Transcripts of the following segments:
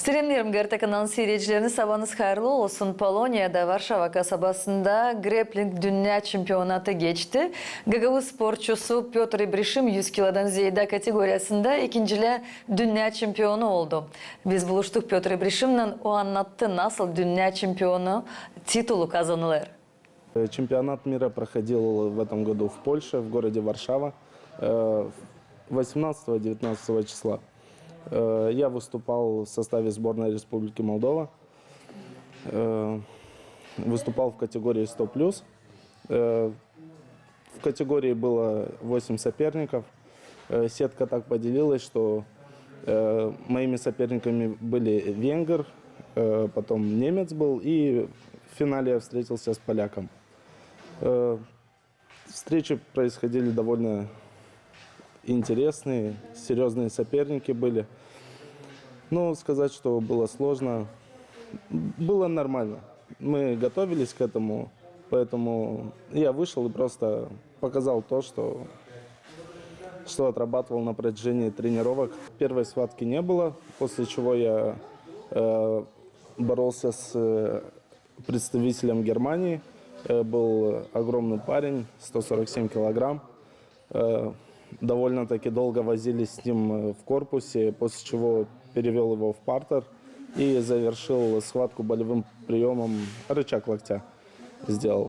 Selamlarım GRT kanalının seyircilerini, sabahınız hayırlı olsun. Polonya'da Varşava kasabasında grappling dünya çempiyonatı geçti. Gagavuz sporcusu Piotr Ibrishim 100 kilodan ziyade kategorisinde ikinciyle dünya şampiyonu oldu. Biz buluştuk Piotr Ibrishim'le, o anlattı nasıl dünya şampiyonu titulu kazanılır. Чемпионат мира проходил в этом году в Польше, в городе Варшава, 18-19 числа. Я выступал в составе сборной Республики Молдова, выступал в категории 100+. В категории было 8 соперников. Сетка так поделилась, что моими соперниками были венгр, потом немец был, и в финале я встретился с поляком. Встречи происходили довольно интересные, серьезные соперники были. Но сказать, что было сложно, было нормально. Мы готовились к этому, поэтому я вышел и просто показал то, что отрабатывал на протяжении тренировок. Первой схватки не было, после чего я боролся с представителем Германии. Был огромный парень, 147 килограмм. Довольно-таки долго возились с ним в корпусе, после чего перевел его в партер и завершил схватку болевым приемом, рычаг локтя сделал.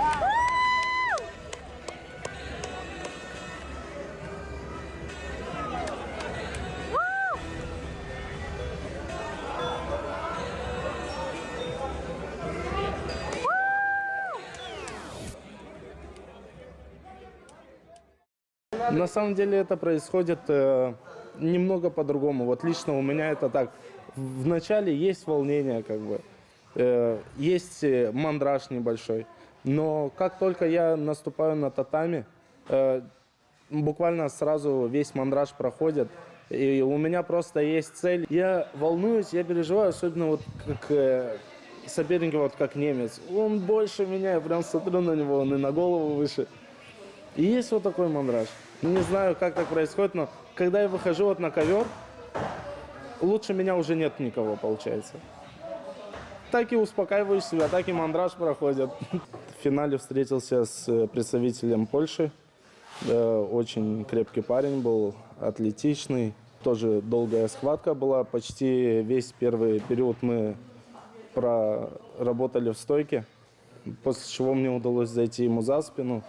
Woo! На самом деле это происходит немного по-другому. Вот лично у меня это так. Вначале есть волнение, как бы, есть мандраж небольшой. Но как только я наступаю на татами, буквально сразу весь мандраж проходит. И у меня просто есть цель. Я волнуюсь, я переживаю, особенно вот как соперник, вот как немец. Он больше меня, я прям смотрю на него, он и на голову выше. И есть вот такой мандраж. Не знаю, как так происходит, но когда я выхожу вот на ковер, лучше меня уже нет никого, получается. Так и успокаиваю себя, так и мандраж проходит. В финале встретился с представителем Польши. Очень крепкий парень был, атлетичный. Тоже долгая схватка была. Почти весь первый период мы проработали в стойке. После чего мне удалось зайти ему за спину,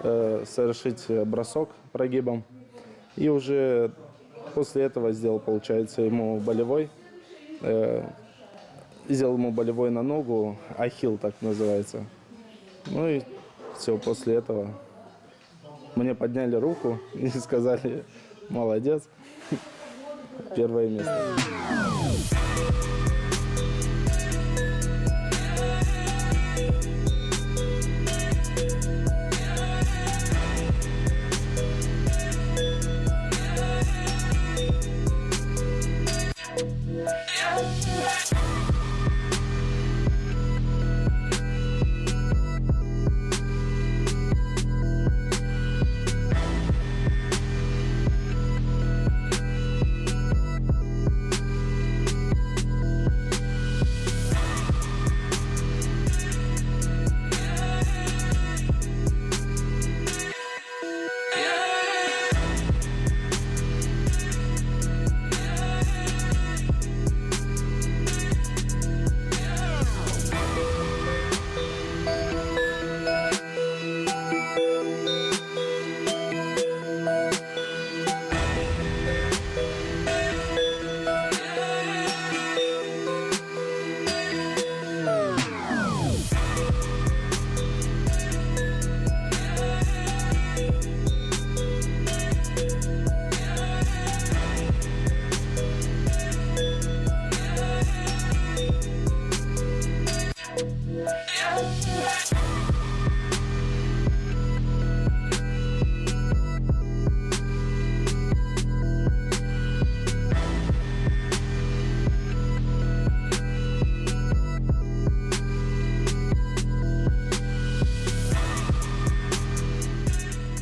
совершить бросок прогибом. И уже после этого сделал, получается, ему болевой. Сделал ему болевой на ногу, ахилл так называется. Ну и все, после этого мне подняли руку и сказали: молодец, первое место.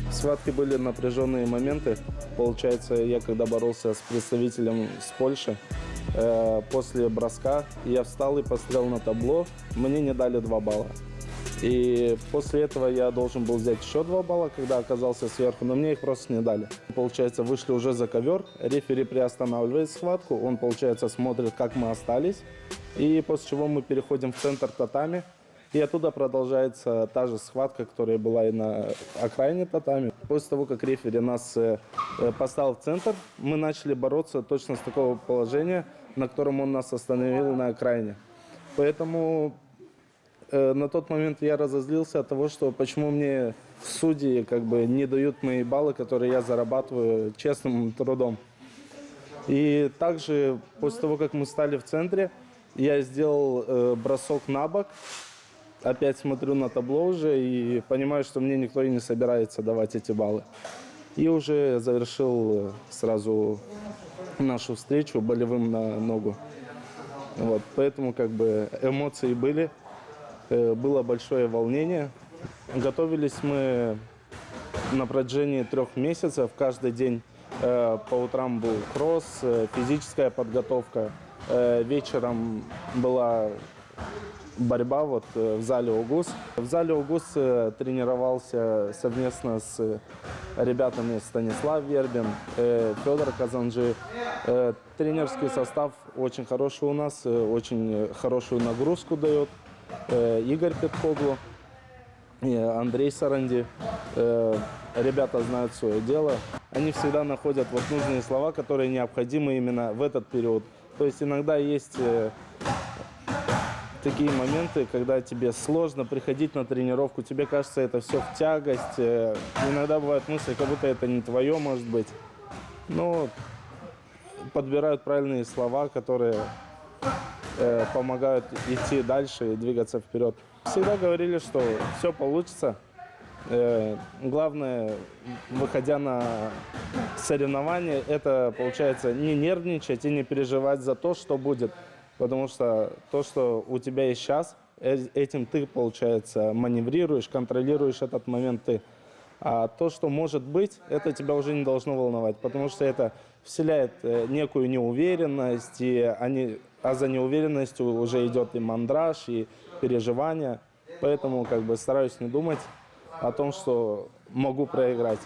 В схватке были напряженные моменты. Получается, я когда боролся с представителем с Польши, после броска я встал и посмотрел на табло, мне не дали 2 балла. И после этого я должен был взять еще 2 балла, когда оказался сверху, но мне их просто не дали. Получается, вышли уже за ковер, рефери приостанавливает схватку, он, получается, смотрит, как мы остались. И после чего мы переходим в центр татами. И оттуда продолжается та же схватка, которая была и на окраине татами. После того, как рефери нас поставил в центр, мы начали бороться точно с такого положения, на котором он нас остановил на окраине. Поэтому на тот момент я разозлился от того, что почему мне судьи как бы не дают мои баллы, которые я зарабатываю честным трудом. И также после того, как мы стали в центре, я сделал бросок на бок. Опять смотрю на табло уже и понимаю, что мне никто и не собирается давать эти баллы. И уже завершил сразу нашу встречу болевым на ногу. Вот, поэтому как бы эмоции были, было большое волнение. Готовились мы на протяжении 3 месяцев. Каждый день по утрам был кросс, физическая подготовка. Вечером была борьба вот в зале УГУС. В зале УГУС тренировался совместно с ребятами Станислав Вербин, Федор Казанжи. Тренерский состав очень хороший у нас, очень хорошую нагрузку дает. Игорь Петкоглу, Андрей Саранди. Ребята знают свое дело. Они всегда находят вот нужные слова, которые необходимы именно в этот период. То есть иногда есть такие моменты, когда тебе сложно приходить на тренировку, тебе кажется, это все в тягость. Иногда бывают мысли, как будто это не твое, может быть. Но подбирают правильные слова, которые помогают идти дальше и двигаться вперед. Всегда говорили, что все получится. Главное, выходя на соревнования, это, получается, не нервничать и не переживать за то, что будет. Потому что то, что у тебя есть сейчас, этим ты, получается, маневрируешь, контролируешь этот момент ты. А то, что может быть, это тебя уже не должно волновать, потому что это вселяет некую неуверенность, а за неуверенностью уже идет и мандраж, и переживания. Поэтому стараюсь не думать о том, что могу проиграть.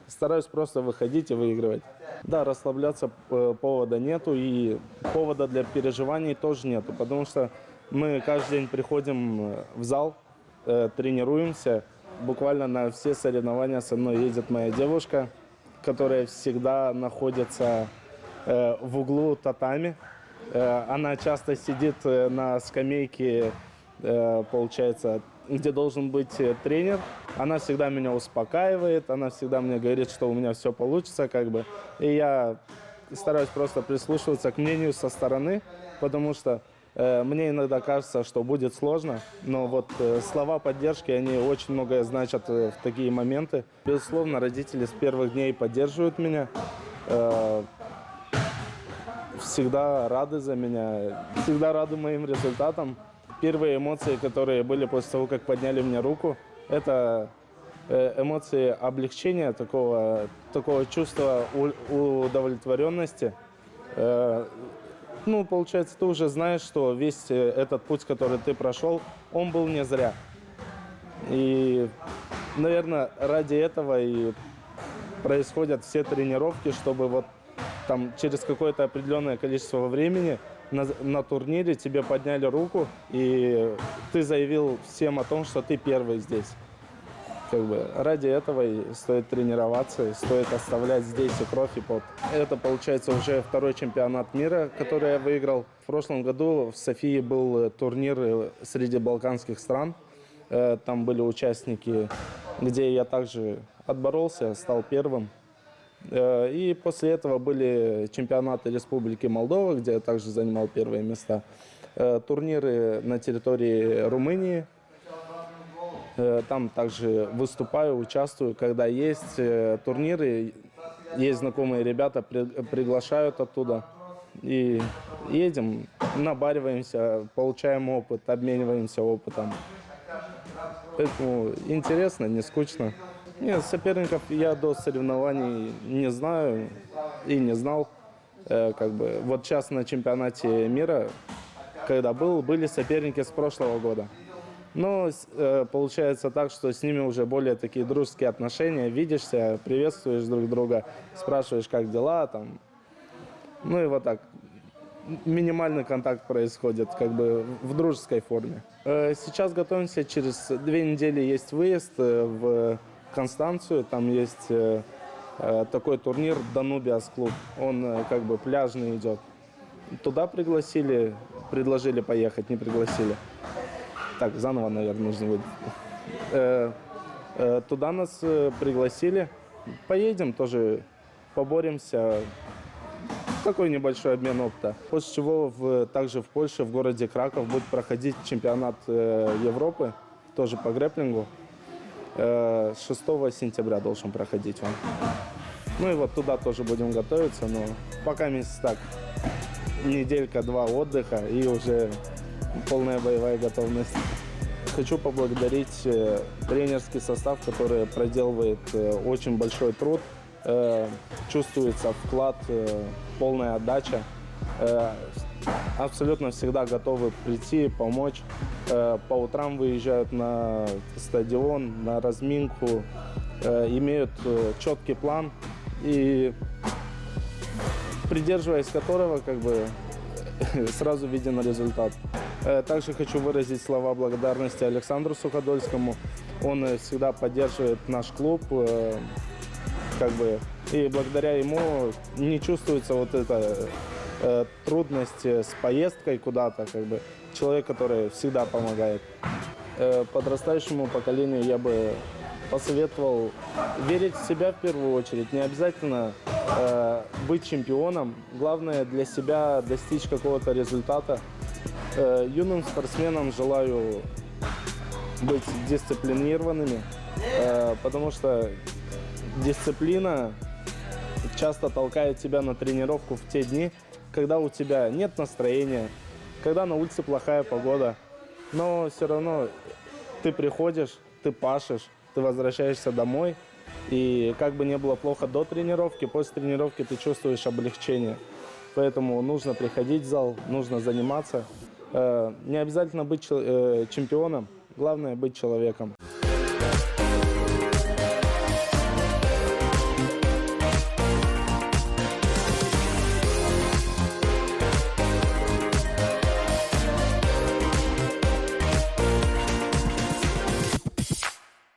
Стараюсь просто выходить и выигрывать. Да, расслабляться повода нету, и повода для переживаний тоже нету, потому что мы каждый день приходим в зал, тренируемся. Буквально на все соревнования со мной ездит моя девушка, которая всегда находится в углу татами. Она часто сидит на скамейке, получается, где должен быть тренер. Она всегда меня успокаивает, она всегда мне говорит, что у меня все получится, И я стараюсь просто прислушиваться к мнению со стороны, потому что мне иногда кажется, что будет сложно, но слова поддержки, они очень многое значат в такие моменты. Безусловно, родители с первых дней поддерживают меня, всегда рады за меня, всегда рады моим результатам. Первые эмоции, которые были после того, как подняли мне руку, это эмоции облегчения, такого чувства удовлетворенности. Получается, ты уже знаешь, что весь этот путь, который ты прошел, он был не зря. И, наверное, ради этого и происходят все тренировки, чтобы через какое-то определенное количество времени на турнире тебе подняли руку, и ты заявил всем о том, что ты первый здесь. Ради этого и стоит тренироваться, и стоит оставлять здесь и кровь, и пот. Это, получается, уже второй чемпионат мира, который я выиграл. В прошлом году в Софии был турнир среди балканских стран. Там были участники, где я также отборолся, стал первым. И после этого были чемпионаты Республики Молдова, где я также занимал первые места. Турниры на территории Румынии. Там также выступаю, участвую. Когда есть турниры, есть знакомые ребята, приглашают оттуда. И едем, набариваемся, получаем опыт, обмениваемся опытом. Поэтому интересно, не скучно. Нет, соперников я до соревнований не знаю и не знал. Вот сейчас на чемпионате мира, когда были соперники с прошлого года. Но получается так, что с ними уже более такие дружеские отношения. Видишься, приветствуешь друг друга, спрашиваешь, как дела там. И вот так. Минимальный контакт происходит, в дружеской форме. Сейчас готовимся, через 2 недели есть выезд в Констанцию. Там есть такой турнир Данубиас клуб. Он пляжный идет. Туда пригласили, предложили поехать, не пригласили. Так, заново, наверное, нужно будет. Туда нас пригласили. Поедем тоже, поборемся. Такой небольшой обмен опыта. После чего также в Польше, в городе Краков, будет проходить чемпионат Европы, тоже по грэпплингу. 6 сентября должен проходить он. И туда тоже будем готовиться, но пока месяц так, неделька-два отдыха и уже полная боевая готовность. Хочу поблагодарить тренерский состав, который проделывает очень большой труд. Чувствуется вклад, полная отдача. Абсолютно всегда готовы прийти, помочь. По утрам выезжают на стадион, на разминку, имеют четкий план, и придерживаясь которого сразу виден результат. Также хочу выразить слова благодарности Александру Суходольскому. Он всегда поддерживает наш клуб. И благодаря ему не чувствуется эта трудность с поездкой куда-то. человек, который всегда помогает. Подрастающему поколению я бы посоветовал верить в себя в первую очередь. Не обязательно быть чемпионом. Главное для себя достичь какого-то результата. Юным спортсменам желаю быть дисциплинированными, потому что дисциплина часто толкает тебя на тренировку в те дни, когда у тебя нет настроения, когда на улице плохая погода, но все равно ты приходишь, ты пашешь, ты возвращаешься домой, и как бы не было плохо до тренировки, после тренировки ты чувствуешь облегчение. Поэтому нужно приходить в зал, нужно заниматься. Не обязательно быть чемпионом, главное быть человеком.